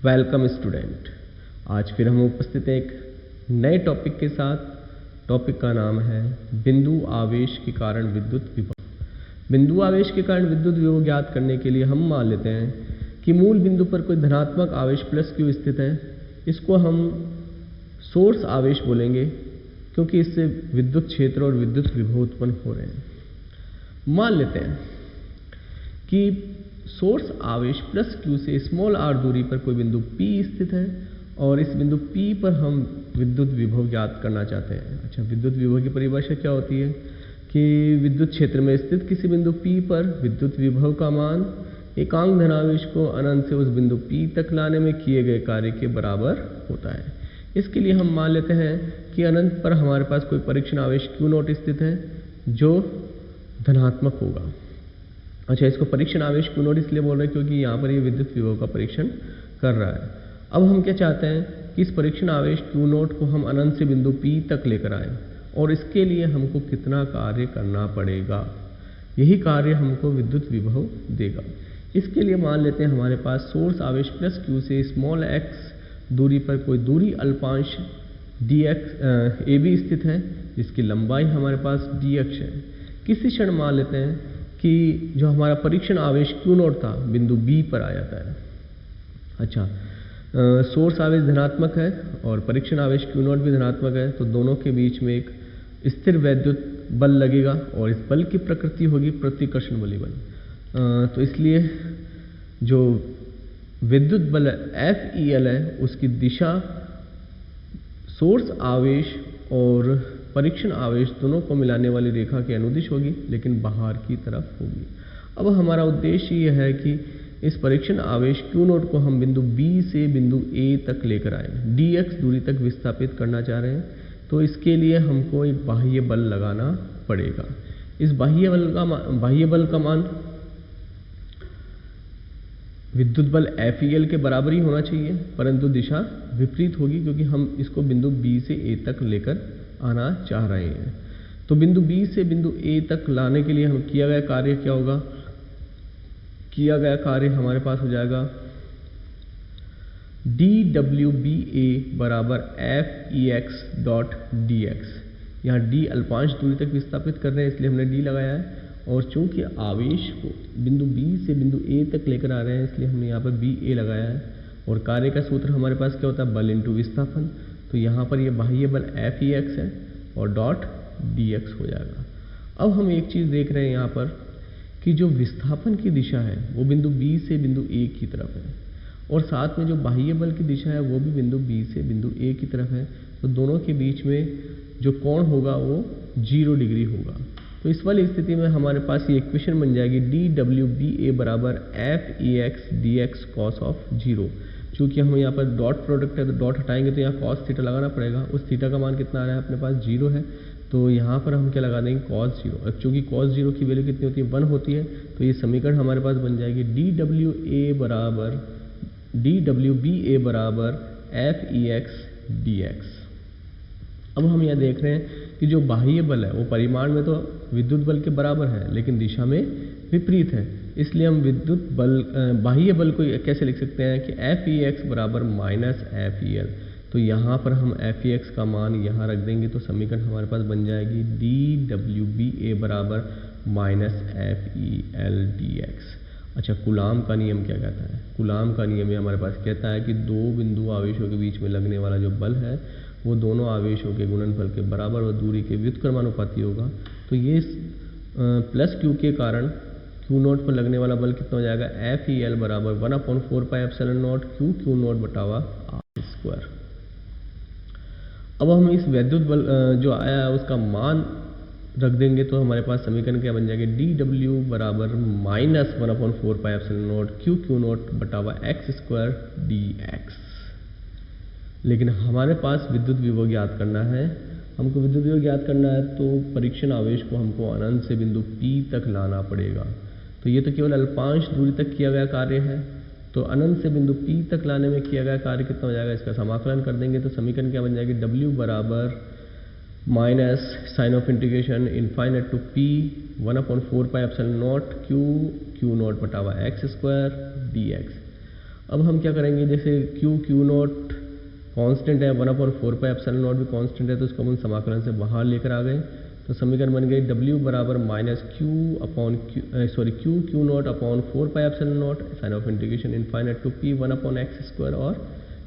Welcome student. आज फिर हम उपस्थित हैं एक नए टॉपिक के साथ। टॉपिक का नाम है बिंदु आवेश के कारण विद्युत विभव। बिंदु आवेश के कारण विद्युत विभव ज्ञात करने के लिए हम मान लेते हैं कि मूल बिंदु पर कोई धनात्मक आवेश प्लस Q स्थित है। इसको हम सोर्स आवेश बोलेंगे क्योंकि इससे विद्युत क्षेत्र और विद्युत विभव उत्पन्न हो रहे हैं। मान लेते हैं कि सोर्स आवेश प्लस Q से स्मॉल r दूरी पर कोई बिंदु P स्थित है और इस बिंदु P पर हम विद्युत विभव ज्ञात करना चाहते हैं। अच्छा, विद्युत विभव की परिभाषा क्या होती है कि विद्युत क्षेत्र में स्थित किसी बिंदु P पर विद्युत विभव का मान एकांक धनावेश को अनंत से उस बिंदु P तक लाने में किए गए कार्य के बराबर होता है। इसके लिए हम मान लेते हैं कि अनंत पर हमारे पास कोई परीक्षण आवेश Q0 स्थित है जो धनात्मक होगा। अच्छा, इसको परीक्षण आवेश Q0 इसलिए बोल रहे हैं क्योंकि यहाँ पर ये विद्युत विभव का परीक्षण कर रहा है। अब हम क्या चाहते हैं कि इस परीक्षण आवेश Q0 को हम अनंत से बिंदु P तक लेकर आएं और इसके लिए हमको कितना कार्य करना पड़ेगा, यही कार्य हमको विद्युत विभव देगा। इसके लिए मान लेते हैं हमारे पास सोर्स आवेश प्लस Q से स्मॉल x दूरी पर कोई दूरी अल्पांश dx AB स्थित है जिसकी लंबाई हमारे पास dx है। किसी क्षण मान लेते हैं कि जो हमारा परीक्षण आवेश Q0 था बिंदु B पर आ जाता है। अच्छा, सोर्स आवेश धनात्मक है और परीक्षण आवेश Q0 भी धनात्मक है, तो दोनों के बीच में एक स्थिर वैद्युत बल लगेगा और इस बल की प्रकृति होगी प्रतिकर्षण बलीय बल। तो इसलिए जो विद्युत बल FEL है उसकी दिशा सोर्स आवेश और परीक्षण आवेश दोनों को मिलाने वाली रेखा के अनुदिश होगी, लेकिन बाहर की तरफ होगी। अब हमारा उद्देश्य यह है कि इस परीक्षण आवेश Q0 को हम बिंदु B से बिंदु A तक लेकर आए, dx दूरी तक विस्थापित करना चाह रहे हैं। तो इसके लिए हमको एक बाह्य बल लगाना पड़ेगा। इस बाह्य बल का मान विद्युत बल FEL के बराबर ही होना चाहिए, परंतु दिशा विपरीत होगी क्योंकि हम इसको बिंदु B से A तक लेकर आना चाह रहे हैं। तो बिंदु B से बिंदु A तक लाने के लिए हम किया गया कार्य क्या होगा? किया गया कार्य हमारे पास हो जाएगा dWBA बराबर FEX डॉट dx। यहाँ d अल्पांश दूरी तक विस्थापित कर रहे हैं इसलिए हमने d लगाया है, और चूंकि आवेश को बिंदु B से बिंदु A तक लेकर आ रहे हैं इसलिए हमने यहाँ पर BA लगाया है। और कार्य का सूत्र हमारे पास क्या होता है? बल इंटू विस्थापन। तो यहाँ पर ये बाह्य बल FEX है और डॉट dx हो जाएगा। अब हम एक चीज़ देख रहे हैं यहाँ पर कि जो विस्थापन की दिशा है वो बिंदु B से बिंदु A की तरफ है और साथ में जो बाह्य बल की दिशा है वो भी बिंदु B से बिंदु A की तरफ है। तो दोनों के बीच में जो कोण होगा वो 0 डिग्री होगा। तो इस वाली स्थिति में हमारे पास ये इक्वेशन बन जाएगी dWBA बराबर FEX dx cos ऑफ 0। चूँकि हम यहाँ पर डॉट प्रोडक्ट है तो डॉट हटाएंगे तो यहाँ cos थीटा लगाना पड़ेगा। उस थीटा का मान कितना आ रहा है अपने पास? 0 है। तो यहाँ पर हम क्या लगा देंगे? cos 0। अब चूँकि cos 0 की वैल्यू कितनी होती है? 1 होती है। तो ये समीकरण हमारे पास बन जाएगी dWBA बराबर FEX dx। अब हम यह देख रहे हैं कि जो बाह्य बल है वो परिमाण में तो विद्युत बल के बराबर है लेकिन दिशा में विपरीत है। इसलिए हम विद्युत बल बाह्य बल को कैसे लिख सकते हैं कि FEX बराबर माइनस FEL। तो यहाँ पर हम FEX का मान यहाँ रख देंगे तो समीकरण हमारे पास बन जाएगी dWBA बराबर माइनस FEL dx। अच्छा, कूलाम का नियम क्या कहता है? कूलाम का नियम ये हमारे पास कहता है कि दो बिंदु आवेशों के बीच में लगने वाला जो बल है वो दोनों आवेशों के गुणनफल के बराबर और दूरी के व्युत्क्रमानुपाती होगा। तो ये प्लस Q के कारण Q0 पर लगने वाला बल कितना हो जाएगा? FEL बराबर 1/4 pi epsilon naught Q0 बटावा r square. अब हम इस वैद्युत बल जो आया है उसका मान रख देंगे तो हमारे पास समीकरण क्या बन जाएगा? dW बराबर minus 1/4 pi epsilon naught Q0 बटावा x स्क्वायर dx। लेकिन हमारे पास विद्युत विभव ज्ञात करना है। हमको विद्युत विभव ज्ञात करना है तो परीक्षण आवेश को हमको अनंत से बिंदु P तक लाना पड़ेगा। तो ये तो केवल अल्पांश दूरी तक किया गया कार्य है, तो अनंत से बिंदु P तक लाने में किया गया कार्य कितना हो जाएगा? इसका समाकलन कर देंगे तो समीकरण क्या बन जाएगी? W बराबर minus sign of integration infinite to P 1/4 pi epsilon naught Q0 बटावा x स्क्वायर dx। अब हम क्या करेंगे, जैसे क्यू नॉट कांस्टेंट है, 1/4πε0 भी कांस्टेंट है, तो इसको हम समाकलन से बाहर लेकर आ गए। तो समीकरण बन गई W बराबर minus q naught upon 4πε0 sign of integration infinite to P 1/x² और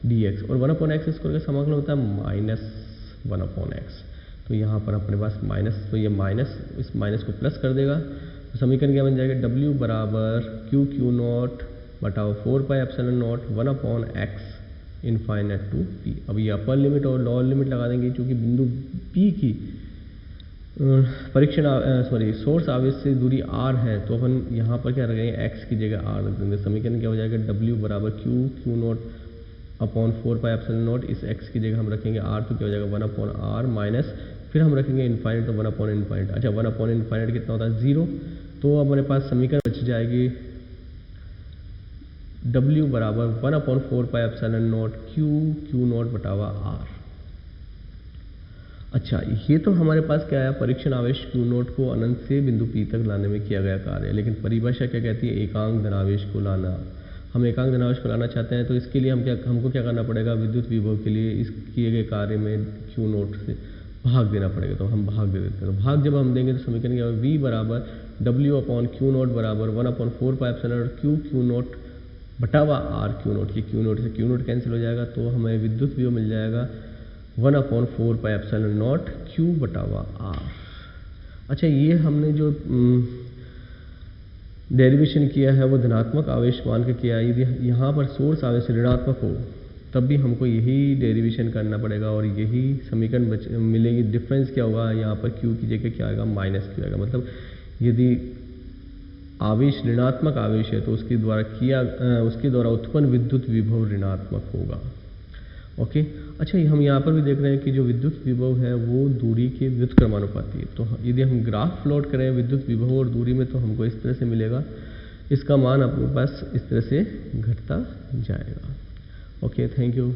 dx, और 1/x² का समाकलन होता है माइनस 1/x। तो यहाँ पर अपने पास माइनस, तो ये माइनस इस माइनस को प्लस कर देगा। तो समीकरण क्या बन जाएगा, W बराबर क्यू नॉट बटाओ 4πε0 1/x इनफाइनाइट टू P। अब ये अपर लिमिट और लोअर लिमिट लगा देंगे, क्योंकि बिंदु P की सोर्स आवेश से दूरी r है, तो अपन यहाँ पर क्या रखेंगे, x की जगह r रख देंगे। समीकरण क्या हो जाएगा, W बराबर क्यू नॉट अपॉन 4πε0, इस x की जगह हम रखेंगे r, तो क्या हो जाएगा 1/r माइनस, फिर हम रखेंगे इनफाइनाइट, तो 1/इनफाइनाइट। अच्छा 1/इनफाइनाइट कितना होता है, 0। तो अब हमारे पास समीकरण बच जाएगी W बराबर 1/4πε0 क्यू नॉट बटावा r। अच्छा, ये तो हमारे पास क्या है, परीक्षण आवेश क्यू नॉट को अनंत से बिंदु P तक लाने में किया गया कार्य है। लेकिन परिभाषा क्या कहती है, एकांक धनावेश को लाना। हम एकांक धनावेश को लाना चाहते हैं, तो इसके लिए हमको क्या करना पड़ेगा, विद्युत विभव के लिए इस किए गए कार्य में क्यू नॉट से भाग देना पड़ेगा। तो हम भाग दे देते हैं। तो भाग जब हम देंगे तो समीकरण क्या होगा, V बराबर W अपॉन क्यू नॉट बराबर 1/4πε0 क्यू नॉट बटावा r क्यू नॉट। ये क्यू नॉट से क्यू नॉट कैंसिल हो जाएगा, तो हमें विद्युत विभव मिल जाएगा 1/4πε0 क्यू बटावा r। अच्छा, ये हमने जो डेरिवेशन किया है वो धनात्मक आवेश मान के किया है। यदि यहाँ पर सोर्स आवेश ऋणात्मक हो तब भी हमको यही डेरिवेशन करना पड़ेगा और यही समीकरण मिलेगी। डिफरेंस क्या होगा, यहाँ पर क्यू की जगह क्या आएगा, माइनस क्यू आएगा। मतलब यदि आवेश ऋणात्मक आवेश है तो उसके द्वारा उत्पन्न विद्युत विभव ऋणात्मक होगा। ओके। अच्छा, हम यहाँ पर भी देख रहे हैं कि जो विद्युत विभव है वो दूरी के व्युत्क्रमानुपाती है। तो यदि हम ग्राफ प्लॉट करें विद्युत विभव और दूरी में, तो हमको इस तरह से मिलेगा, इसका मान अपने पास इस तरह से घटता जाएगा। Okay, thank you.